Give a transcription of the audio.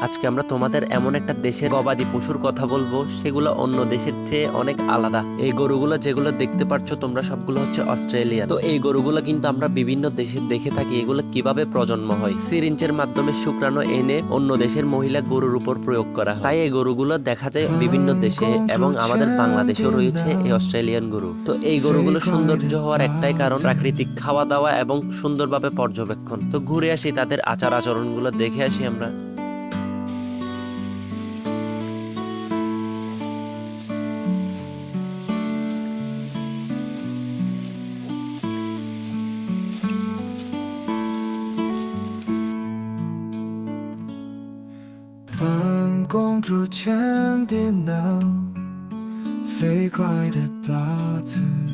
আজকে আমরা তোমাদের এমন একটা দেশের গবাদি পশুর কথা বলবো, সেগুলো অন্য দেশের চেয়ে অনেক আলাদা। এই গরুগুলো যেগুলো দেখতে পাচ্ছ তোমরা, সবগুলো হচ্ছে অস্ট্রেলিয়া। তো এই গরুগুলো কিন্তু আমরা বিভিন্ন দেশে দেখে থাকি এগুলো কিভাবে প্রজন্ম হয়। সিরিঞ্জের মাধ্যমে শুক্রাণু এনে অন্য দেশের মহিলা গরুর উপর প্রয়োগ করা হয়। তাই এই গরুগুলো দেখা যায় বিভিন্ন দেশে, এবং আমাদের বাংলাদেশেও রয়েছে এই অস্ট্রেলিয়ান গরু। তো এই গরুগুলো সৌন্দর্য হওয়ার একটাই কারণ, প্রাকৃতিক খাওয়া দাওয়া এবং সুন্দরভাবে পর্যবেক্ষণ। তো ঘুরে আসি, তাদের আচার আচরণগুলো দেখে আসি আমরা।本公主千叮咛，飞快的大字。